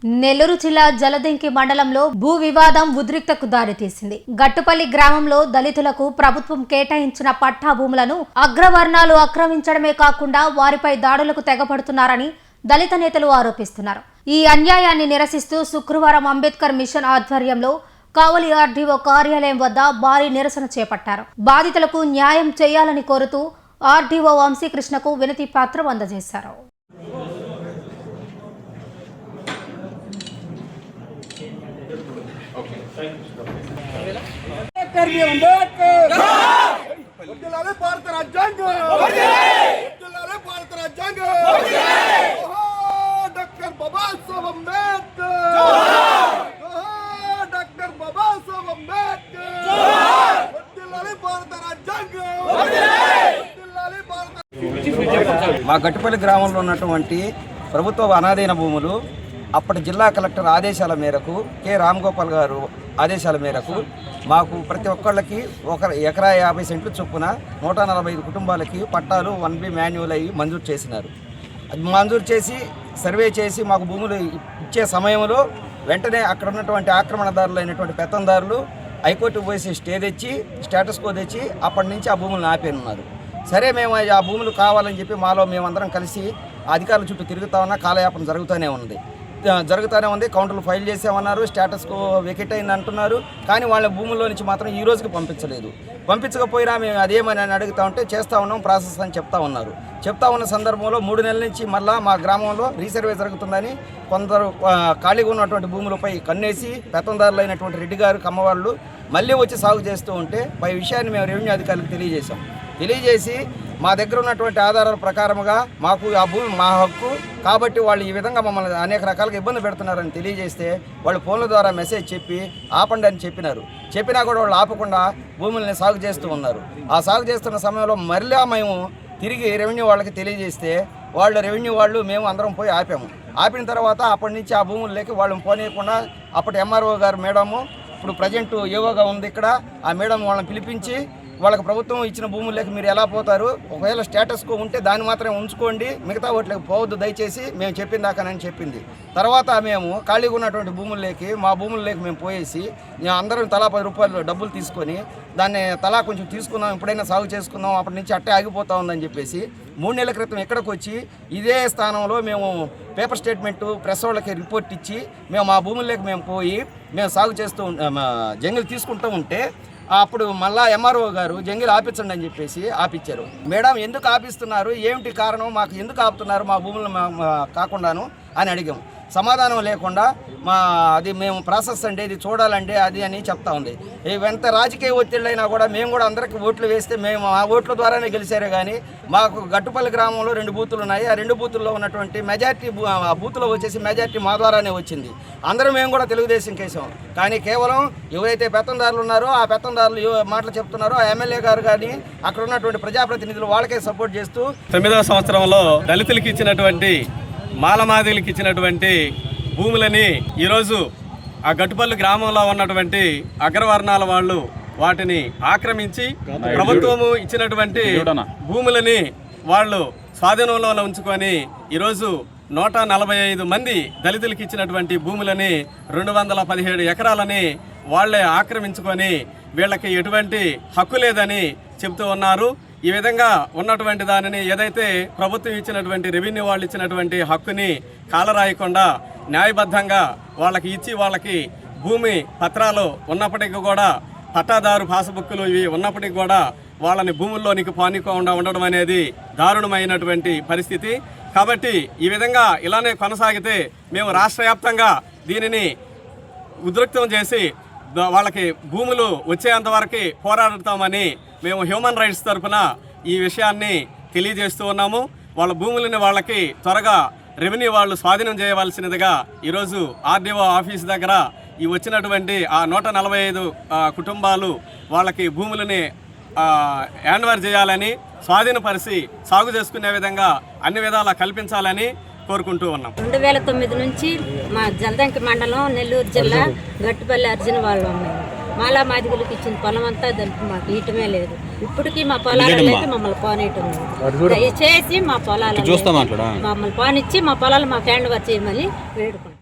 నెల్లూరు జిల్లా జలదంకి మండలంలో భూ వివాదం ఉద్రిక్తకు దారితీసింది. గట్టుపల్లి గ్రామంలో దళితులకు ప్రభుత్వం కేటాయించిన పట్టా భూములను అగ్రవర్ణాలు ఆక్రమించడమే కాకుండా వారిపై దాడులకు తెగపడుతున్నారని దళిత నేతలు ఆరోపిస్తున్నారు. ఈ అన్యాయాన్ని నిరసిస్తూ శుక్రవారం అంబేద్కర్ మిషన్ ఆధ్వర్యంలో కావలి ఆర్డీఓ కార్యాలయం వద్ద భారీ నిరసన చేపట్టారు. బాధితులకు న్యాయం చేయాలని కోరుతూ ఆర్డీఓ వంశీకృష్ణకు వినతి పత్రం అందజేశారు. మా గట్టుపల్లి గ్రామంలో ఉన్నటువంటి ప్రభుత్వ అనాధీన భూములు అప్పటి జిల్లా కలెక్టర్ ఆదేశాల మేరకు కె రామ్గోపాల్ గారు ఆదేశాల మేరకు మాకు ప్రతి ఒక్కళ్ళకి ఎకరా 50 సెంట్లు చొప్పున 145 కుటుంబాలకి పట్టాలు 1B మాన్యువల్ అయ్యి మంజూరు చేసినారు. అది మంజూరు చేసి సర్వే చేసి మాకు భూములు ఇచ్చే సమయంలో వెంటనే అక్కడ ఉన్నటువంటి ఆక్రమణదారులు అయినటువంటి పెత్తందారులు హైకోర్టు పోసి స్టే తెచ్చి స్టేటస్ కో తెచ్చి అప్పటి నుంచి ఆ భూములను ఆపేనున్నారు. సరే మేము ఆ భూములు కావాలని చెప్పి మాలో మేమందరం కలిసి అధికారుల చుట్టూ తిరుగుతా ఉన్నా కాలయాపన జరుగుతూనే ఉంది. కౌంటర్లు ఫైల్ చేసామన్నారు, స్టేటస్కు వెకెట్ అయింది అంటున్నారు. కానీ వాళ్ళ భూముల్లో నుంచి మాత్రం ఈ రోజుకి పంపించకపోయినా మేము అదేమని అని అడుగుతా ఉంటే చేస్తూ ఉన్నాం ప్రాసెస్ అని చెప్తా ఉన్నారు. చెప్తా ఉన్న సందర్భంలో 3 నెలల నుంచి మళ్ళీ మా గ్రామంలో రీసర్వే జరుగుతుందని కొందరు ఖాళీగా ఉన్నటువంటి భూములపై కన్నేసి పెత్తందారులు అయినటువంటి రెడ్డి గారు కమ్మవాళ్ళు మళ్ళీ వచ్చి సాగు చేస్తూ ఉంటే పై విషయాన్ని మేము రెవెన్యూ అధికారులకు తెలియజేసి మా దగ్గర ఉన్నటువంటి ఆధారాల ప్రకారముగా మాకు ఆ భూమి మా హక్కు కాబట్టి వాళ్ళు ఈ విధంగా మమ్మల్ని అనేక రకాలుగా ఇబ్బంది పెడుతున్నారని తెలియజేస్తే వాళ్ళు ఫోన్ల ద్వారా మెసేజ్ చెప్పి ఆపండి అని చెప్పినా కూడా వాళ్ళు ఆపకుండా భూముల్ని సాగు చేస్తూ ఉన్నారు. ఆ సాగు చేస్తున్న సమయంలో మరలా మేము తిరిగి రెవెన్యూ వాళ్ళకి తెలియజేస్తే రెవెన్యూ వాళ్ళు మేము అందరం పోయి ఆపిన తర్వాత అప్పటి నుంచి ఆ భూముల్లోకి వాళ్ళని పోనీయకుండా అప్పటి ఎంఆర్ఓ గారు మేడము ఇప్పుడు ప్రజెంట్ ఏవోగా ఉంది ఇక్కడ ఆ మేడం వాళ్ళని పిలిపించి వాళ్ళకి ప్రభుత్వం ఇచ్చిన భూముల్లోకి మీరు ఎలా పోతారు, ఒకవేళ స్టేటస్కో ఉంటే దాన్ని మాత్రమే ఉంచుకోండి, మిగతా వాటికి పోవద్దు దయచేసి మేము చెప్పిన దాకానని చెప్పింది. తర్వాత మేము ఖాళీగా ఉన్నటువంటి మా భూముల్లోకి మేము పోయేసి అందరం తలా 10 రూపాయలు డబ్బులు తీసుకొని దాన్ని తలా కొంచెం తీసుకుందాం, ఎప్పుడైనా సాగు చేసుకుందాం, అప్పటి నుంచి అట్టే ఆగిపోతా ఉందని చెప్పేసి 3 నెలల క్రితం ఇక్కడికి వచ్చి ఇదే స్థానంలో మేము పేపర్ స్టేట్మెంటు ప్రెస్ వాళ్ళకి రిపోర్ట్ ఇచ్చి మేము మా భూముల్లోకి మేము పోయి మేము సాగు చేస్తూ జంగిల్ తీసుకుంటూ ఉంటే అప్పుడు మళ్ళా ఎంఆర్ఓ గారు జంగిల్ ఆపించండి అని చెప్పేసి ఆపించారు. మేడం ఎందుకు ఆపిస్తున్నారు, ఏమిటి కారణం, మాకు ఎందుకు ఆపుతున్నారు మా భూములు కాకుండాను అని అడిగాము. సమాధానం లేకుండా అది మేము ప్రాసెస్ అండి, ఇది చూడాలండి అది అని చెప్తా ఉంది. ఎంత రాజకీయ ఒత్తిళ్ళైనా కూడా మేము కూడా అందరికీ ఓట్లు వేస్తే మేము ఆ ఓట్ల ద్వారానే గెలిచారే కానీ మాకు గట్టుపల్లి గ్రామంలో 2 బూతులు ఉన్నాయి. ఆ 2 బూతుల్లో ఉన్నటువంటి మెజార్టీ బూతులో వచ్చేసి మెజార్టీ మా ద్వారానే వచ్చింది. అందరూ మేము కూడా తెలుగుదేశం కేసాం. కానీ కేవలం ఎవరైతే పెత్తందారులు ఉన్నారో ఆ పెత్తందారులు మాటలు చెప్తున్నారో ఆ ఎమ్మెల్యే గారు కానీ అక్కడ ఉన్నటువంటి ప్రజాప్రతినిధులు వాళ్ళకే సపోర్ట్ చేస్తూ 9వ సంవత్సరంలో దళితులకు ఇచ్చినటువంటి మాలమాదిలకు ఇచ్చినటువంటి భూములని ఈరోజు ఆ గట్టుపల్లి గ్రామంలో ఉన్నటువంటి అగ్రవర్ణాల వాళ్ళు వాటిని ఆక్రమించి ప్రభుత్వము ఇచ్చినటువంటి భూములని వాళ్ళు స్వాధీనంలో ఉంచుకొని ఈరోజు 145 మంది దళితులకు ఇచ్చినటువంటి భూములని 217 ఎకరాలని వాళ్లే ఆక్రమించుకొని వీళ్ళకి ఎటువంటి హక్కు లేదని చెబుతూ ఉన్నారు. ఈ విధంగా ఉన్నటువంటి దానిని ఏదైతే ప్రభుత్వం ఇచ్చినటువంటి రెవెన్యూ వాళ్ళు ఇచ్చినటువంటి హక్కుని కాలరాయకుండా న్యాయబద్ధంగా వాళ్ళకి ఇచ్చి వాళ్ళకి భూమి పత్రాలు ఉన్నప్పటికీ కూడా పట్టాదారు పాస్బుక్లు ఇవి ఉన్నప్పటికీ కూడా వాళ్ళని భూముల్లోనికి పానికోకుండా ఉండడం అనేది దారుణమైనటువంటి పరిస్థితి. కాబట్టి ఈ విధంగా ఇలానే కొనసాగితే మేము రాష్ట్ర వ్యాప్తంగా దీనిని ఉద్రిక్తం చేసి వాళ్ళకి భూములు వచ్చేంత వరకు పోరాడుతామని మేము హ్యూమన్ రైట్స్ తరఫున ఈ విషయాన్ని తెలియజేస్తూ ఉన్నాము. వాళ్ళ భూములని వాళ్ళకి త్వరగా రెవెన్యూ వాళ్ళు స్వాధీనం చేయవలసినదిగా ఈరోజు ఆర్డీఓ ఆఫీస్ దగ్గర ఈ వచ్చినటువంటి ఆ 145 కుటుంబాలు వాళ్ళకి భూములని హ్యాండ్ఓవర్ చేయాలని స్వాధీనపరిచి సాగు చేసుకునే విధంగా అన్ని విధాలా కల్పించాలని కోరుకుంటూ ఉన్నాం. 2009 నుంచి మా జలదంకి మండలం నెల్లూరు జిల్లా గట్టుపల్లి అర్జున వాళ్ళు ఉన్నాయి. మాలా మాదిగులకు ఇచ్చిన పొలం అంతా దానికి మాకు ఇయటమే లేదు. ఇప్పటికీ మా పొలాలలో అయితే మమ్మల్ని పోనీయటం లేదు. దయచేసి మా పొలాలు మమ్మల్ని పోనిచ్చి మా పొలాలు మాకు హ్యాండ్ ఓవర్ చేయమని వేడుకుంటాం.